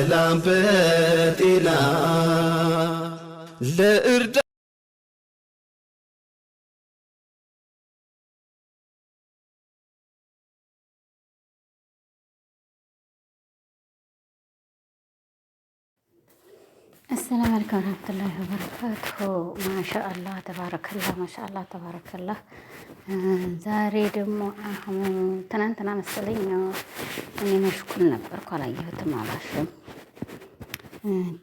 በሰላም በጤና ለእርዳ السلام عليكم ورحمة الله وبركاته ما شاء الله تبارك الله ما شاء الله تبارك الله ዛሬ ደግሞ አሁን ትናንትና መሰለኝ እኔ መሽኩል ነበርኩ አላየሁትም አላሽም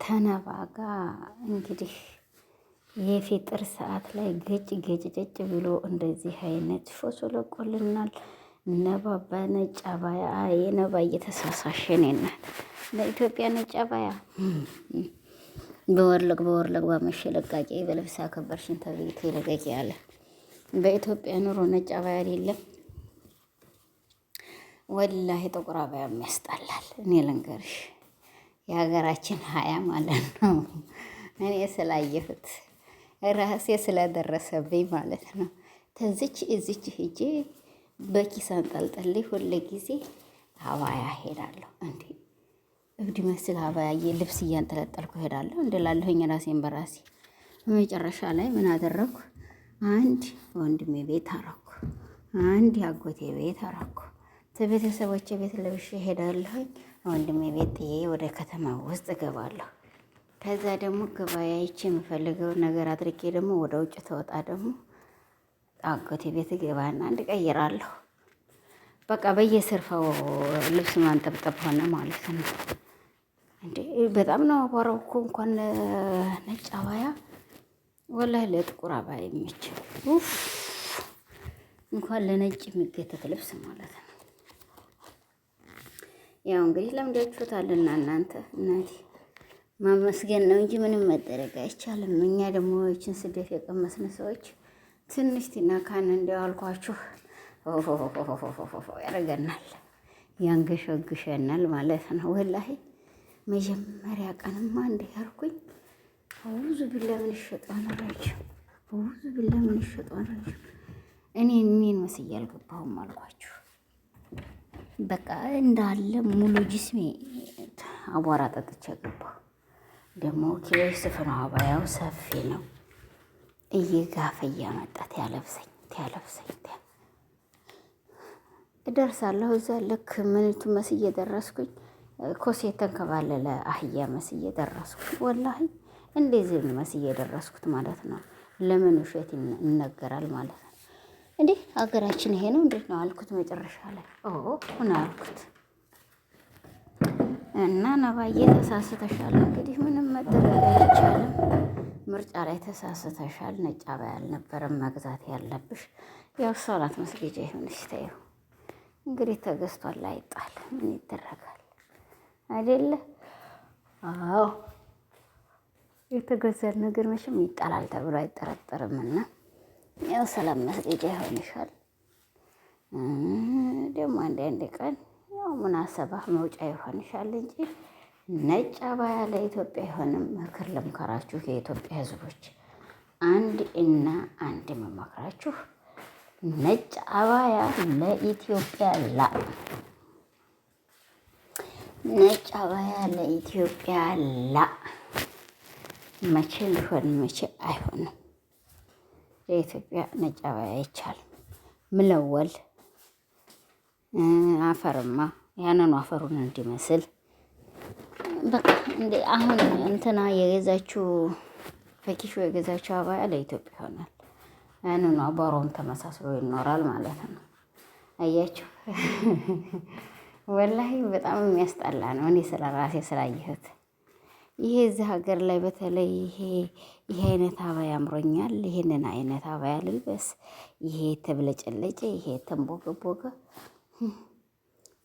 ተነባ ጋር እንግዲህ የፊጥር ሰዓት ላይ ገጭ ገጭ ብሎ እንደዚህ አይነት ፎቶ ለቆልናል። ነባ በነጭ አባያ የነባ እየተሳሳሸን እናት ለኢትዮጵያ ነጭ አባያ በወርለቅ ባመሸ ለቃቂ በልብስ አከበርሽን ተብዬ ለቀቂ ያለ በኢትዮጵያ ኑሮ ነጭ አባያ የለም። ወላሂ ጥቁር አባያ ያስጠላል። እኔ ልንገርሽ የሀገራችን ሀያ ማለት ነው። እኔ ስላየሁት ራሴ ስለደረሰብኝ ማለት ነው። ተዝች እዚች ሂጄ በኪስ አንጠልጥሌ ሁሉ ጊዜ አባያ ሄዳለሁ። እንዴ እብድ መስል አባያዬ ልብስ እያንጠለጠልኩ ሄዳለሁ እንደላለሁኝ ራሴን በራሴ። በመጨረሻ ላይ ምን አደረኩ? አንድ ወንድሜ ቤት አረኩ፣ አንድ ያጎቴ ቤት አረኩ። ቤተሰቦቼ ቤት ለብሼ ሄዳለሁኝ። ወንድሜ ቤት ጥዬ ወደ ከተማ ውስጥ እገባለሁ። ከዛ ደግሞ ገበያይቼ የምፈልገውን ነገር አድርጌ ደግሞ ወደ ውጭ ተወጣ ደግሞ አጎቴ ቤት እገባና እንድቀይራለሁ። በቃ በየስርፋው ልብስ ማንጠብጠብ ሆነ ማለት ነው። እንዴ በጣም ነው አቧራው እኮ እንኳን ነጭ አባያ ወላሂ ለጥቁር አባያ የሚችል እንኳን ለነጭ የሚገተት ልብስ ማለት ነው። ያው እንግዲህ ለምዳችሁታልና እናንተ እናቴ ማመስገን ነው እንጂ ምንም መደረግ አይቻልም። እኛ ደግሞ ይችን ስደት የቀመስን ሰዎች ትንሽ ቲናካን እንዲያልኳችሁ ያረገናል፣ ያንገሸግሸናል ማለት ነው። ወላሂ መጀመሪያ ቀንማ እንዲህ ያልኩኝ አውዙ ቢላ ምን ይሸጣን አላችሁ፣ አውዙ ቢላ ምን ይሸጣን አላችሁ። እኔን መስዬ አልገባሁም አልኳችሁ። በቃ እንዳለ ሙሉ ጅስሜ አቧራ ጠጥቼ ገባሁ። ደግሞ ኪሎች ስፍራ አባያው ሰፊ ነው። እየጋፈ እያመጣት ያለብሰኝ እደርሳለሁ። እዛ ልክ ምንቱ መስዬ ደረስኩኝ። ኮሴ ተንከባለለ አህያ መስዬ ደረስኩኝ። ወላሂ እንደዚህ መስዬ ደረስኩት ማለት ነው። ለምን ውሸት ይነገራል ማለት ነው። እንዴ ሀገራችን ይሄ ነው እንዴት ነው አልኩት። መጨረሻ ላይ ምን አልኩት እና ነባዬ ተሳስተሻል። እንግዲህ ምንም መደረግ አይቻልም። ምርጫ ላይ ተሳስተሻል። ነጭ አባያ አልነበረም መግዛት ያለብሽ። ያው ሰላት መስገጃ ይሁንሽ ተይው። እንግዲህ ተገዝቷል አይጣል ምን ይደረጋል አይደለ? አዎ የተገዛል ነገር መቼም ይጣላል ተብሎ አይጠረጠርምና ያው ሰላም መስገጃ ይሆንሻል። ደግሞ አንድ ቀን ያው ሙናሰባ መውጫ ይሆንሻል እንጂ ነጭ አባያ ለኢትዮጵያ አይሆንም። ምክር ልምከራችሁ የኢትዮጵያ ሕዝቦች አንድ መመክራችሁ ነጭ አባያ ለኢትዮጵያ ነጭ አባያ ለኢትዮጵያ መቼ ሊሆን መቼ አይሆንም። ለኢትዮጵያ ነጭ አባያ አይቻልም። ምለወል አፈርማ ያንኑ አፈሩን እንዲመስል በቃ እንደ አሁን እንትና የገዛችው ፈኪሾ የገዛችው አባያ ለኢትዮጵያ ይሆናል። ያንኑ አቧራውን ተመሳስሎ ይኖራል ማለት ነው። አያችሁ ወላሂ በጣም የሚያስጠላ ነው። እኔ ስለራሴ ስላየሁት ይሄ እዚህ ሀገር ላይ በተለይ ይሄ አይነት አባያ አምሮኛል። ይሄንን አይነት አባያ ልልበስ። ይሄ ተብለጨለጨ፣ ይሄ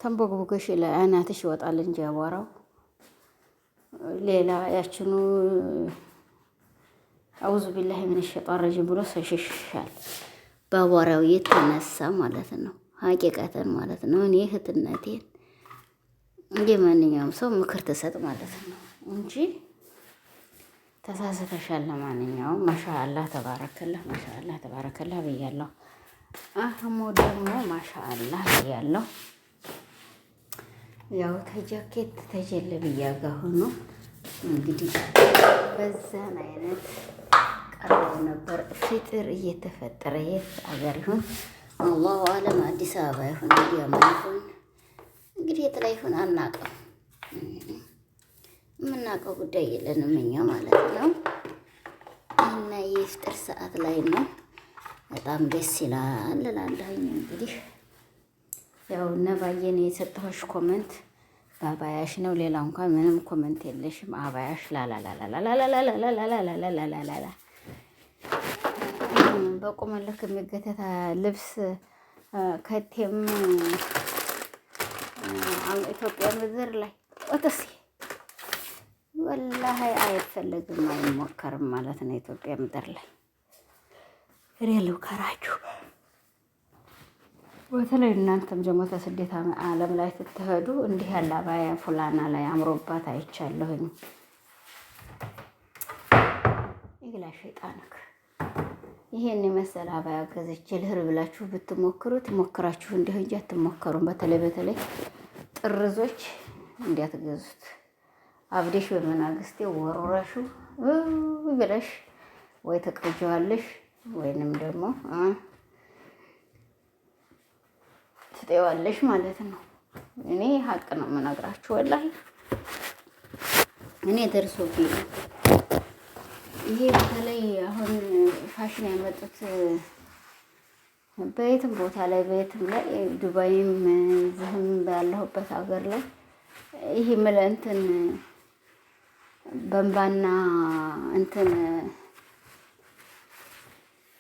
ተንቦግቦገሽ ለአናትሽ ይወጣል እንጂ አቧራው ሌላ ያችኑ አውዙ ቢላሂ ምን ሸጣን ረጅም ብሎ ሰሽሻል በአቧራው የተነሳ ማለት ነው። ሀቂቀተን ማለት ነው። እኔ እህትነቴን እንደ ማንኛውም ሰው ምክር ትሰጥ ማለት ነው እንጂ ተሳስተሻል። ለማንኛውም ማሻአላህ ተባረከላህ ብያለሁ። አህሙ ደግሞ ማሻአላህ ብያለሁ። ያው ተጃኬት ተጀለብያ ጋር ሆኖ እንግዲህ በዛን አይነት ቀርበው ነበር። ፊጥር እየተፈጠረ የት አገር ይሁን አላሁ አለም፣ አዲስ አበባ ይሁን አዲያማ ይሁን እንግዲህ የት ላይ ይሁን አናውቅም። የምናውቀው ጉዳይ የለንም እኛ ማለት ነው። እና የፍጥር ሰዓት ላይ ነው። በጣም ደስ ይላል እላለሁኝ። እንግዲህ ያው ነባዬን የሰጠሁሽ ኮመንት በአባያሽ ነው። ሌላ እንኳን ምንም ኮመንት የለሽም። አባያሽ ላላላላላላላላላላላላላ በቁመልክ የሚገተታ ልብስ ከቴም ኢትዮጵያ ምድር ላይ ወተሲ ወላሂ አይፈለግም፣ አይሞከርም ማለት ነው። ኢትዮጵያ ምድር ላይ ሬለው ከራችሁ። በተለይ እናንተም ደግሞ ተስደት ዓለም ላይ ስትሄዱ እንዲህ ያለ አባያ ፉላና ላይ አምሮባት አይቻለሁኝ። ይግላ ሸይጣንክ ይሄን የመሰለ አባያ ገዝቼ ልህር ብላችሁ ብትሞክሩት ሞክራችሁ እንዲህ እንጂ አትሞከሩም። በተለይ ጥርዞች እንዲያትገዙት አብዴሽ በመናግስቴ ወሮራሹ ብለሽ ወይ ተቀጀዋለሽ ወይንም ደግሞ ትጤዋለሽ ማለት ነው። እኔ ሀቅ ነው የምነግራችሁ። ወላሂ እኔ ደርሶብኝ ነው ይሄ። በተለይ አሁን ፋሽን ያመጡት በየትም ቦታ ላይ በየትም ላይ ዱባይም ዝህም ባለሁበት ሀገር ላይ ይሄ እንትን በንባና እንትን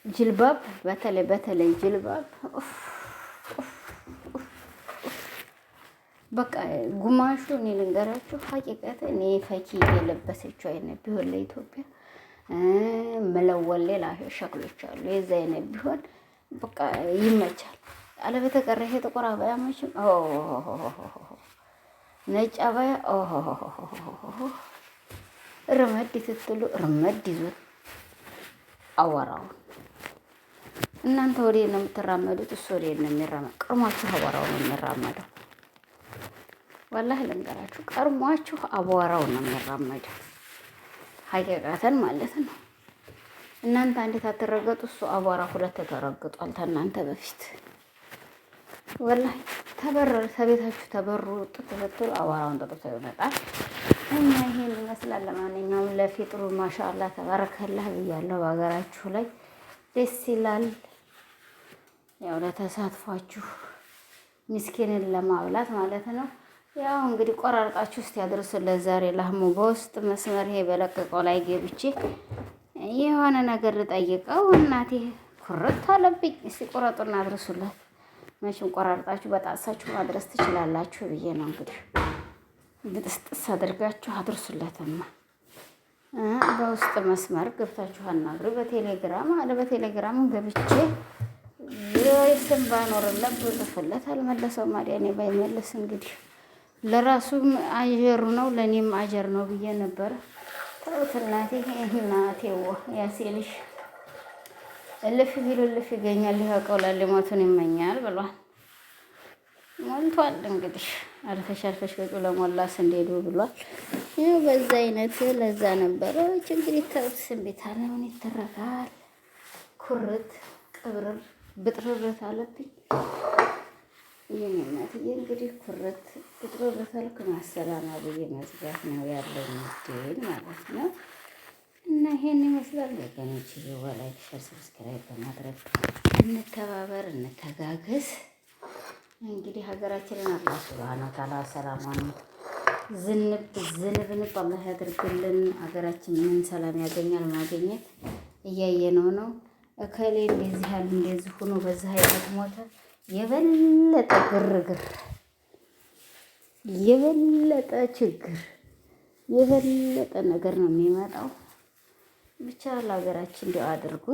ጅልባብ በተለይ ጅልባብ በቃ ጉማሹ እኔ ልንገራችሁ ሀቂቀት እኔ ፈኪ የለበሰችው አይነት ቢሆን ለኢትዮጵያ መለወል ሌላ ሸክሎች አሉ። የዛ አይነት ቢሆን በቃ ይመቻል። አለበተቀረ ይሄ ጥቁር አባያ መቼም ነጭ አባያ ረመድ ስትሉ ረመድ ይዞት አወራውን እናንተ ወዴት ነው የምትራመዱት? እሱ ወዴት ነው የሚራመድ? ቀርሟችሁ አቧራው ነው የሚራመደው። ወላሂ ልንገራችሁ ቀርሟችሁ አቧራው ነው የሚራመደው። ሀቂቃተን ማለት ነው። እናንተ አንዴት አትረገጡ፣ እሱ አቧራ ሁለት ተረግጧል ከእናንተ በፊት። ወላሂ ተበረር ከቤታችሁ ተበሩ ጥጥ ስትሉ አቧራውን ጠጥቶ ይመጣል። እና ይሄን ይመስላል። ለማንኛውም ለፊጥሩ ማሻአላ ተባረከላህ ብያለሁ። በሀገራችሁ ላይ ደስ ይላል። ያው ለተሳትፏችሁ ምስኪንን ለማብላት ማለት ነው። ያው እንግዲህ ቆራርጣችሁ እስቲ ያድርሱለት ዛሬ ለህሙ በውስጥ መስመር ይሄ በለቀቀው ላይ ገብቼ የሆነ ነገር ልጠይቀው እናቴ ኩርት አለብኝ። እስቲ ቆረጡና አድርሱለት። መቼም ቆራርጣችሁ በጣሳችሁ ማድረስ ትችላላችሁ ብዬ ነው እንግዲህ ብጥስጥስ አድርጋችሁ አድርሱለትማ። በውስጥ መስመር ገብታችሁ አናግሩ። በቴሌግራም በቴሌግራም ገብቼ ስም ባኖርለት ብጽፍለት አልመለሰው ማዲያ እኔ ባይመለስ እንግዲህ ለራሱም አጀሩ ነው ለእኔም አጀር ነው ብዬ ነበረ። ተውት እናቴዋ ያሴልሽ እልፍ ቢሉ እልፍ ይገኛል። ይቀውላል ሞቱን ይመኛል ብሏል። ሞልቷል እንግዲህ አልፈሻልፈሽ ገጩ ለሞላ ስንዴዱ ብሏል። ይኸው በዛ አይነት ለዛ ነበረ ችግር ይተውት ስንቤታል ምን ይተረካል። ኩርት ቅብርር ብጥርርት አለብኝ። ይህን እናትዬ እንግዲህ ኩርት ብጥርርት አልክ ማሰላማ ብዬ መዝጋት ነው ያለው ምድል ማለት ነው። እና ይሄን ይመስላል ወገኖች። ላይክ፣ ሼር፣ ሰብስክራይብ በማድረግ እንተባበር፣ እንተጋገዝ። እንግዲህ ሀገራችንን አላህ ሱብሃነሁ ወተዓላ ሰላሟን ዝንብንብ አላህ ያድርግልን። ሀገራችን ምን ሰላም ያገኛል ማግኘት እያየነው ነው። እከሌ እንደዚህ ያለ እንደዚህ ሆኖ በዛ አይነት ሞተ። የበለጠ ግርግር፣ የበለጠ ችግር፣ የበለጠ ነገር ነው የሚመጣው። ብቻ ለሀገራችን እንዲያው አድርጉ።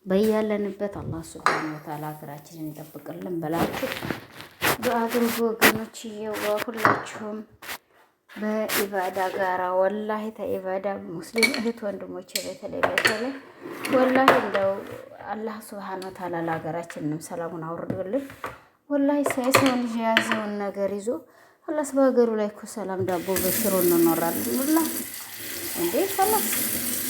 በያለንበት አላህ ሱብሃነሁ ወተዓላ ሀገራችንን ይጠብቅልን በላችሁ ዱዓ አድርጉ ወገኖች። ሁላችሁም በኢባዳ ጋራ ወላሂ ተኢባዳ ሙስሊም እህት ወንድሞቼ በተለይ ወላሂ እንደው አላህ ሱብሃነሁ ወተዓላ ለሀገራችንም ሰላሙን አውርዶልን። ወላሂ ሰው ልጅ የያዘውን ነገር ይዞ خلاص በሀገሩ ላይ እኮ ሰላም ዳቦ በሽሮ እንኖራለን ሁላ እንዴ خلاص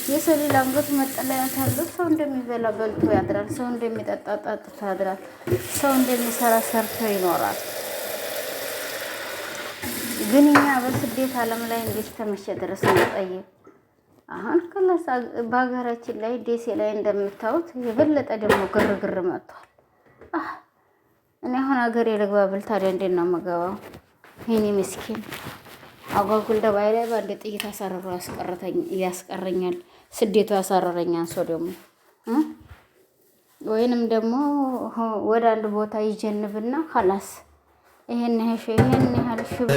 የሰው ሌላ አንገቱ መጠለያ ካለው ሰው እንደሚበላ በልቶ ያድራል። ሰው እንደሚጠጣ ጠጥቶ ያድራል። ሰው እንደሚሰራ ሰርቶ ይኖራል። ግን እኛ በስደት ዓለም ላይ እንዴት ተመሸ ድረስ እንጠይቅ። አሁን ከላስ በሀገራችን ላይ ደሴ ላይ እንደምታዩት የበለጠ ደግሞ ግርግር መጥቷል። እኔ አሁን ሀገሬ ልግባ ብል ታዲያ እንዴት ነው የምገባው? ይሄኔ ምስኪን አጓጉል ደባይ ላይ ባንድ ጥይት አሳርሮ ያስቀረኛል። ስደቱ ያሳረረኛል። ሰው ደግሞ ወይንም ደግሞ ወደ አንድ ቦታ ይጀንብና خلاص ይሄን ያህል ሽብ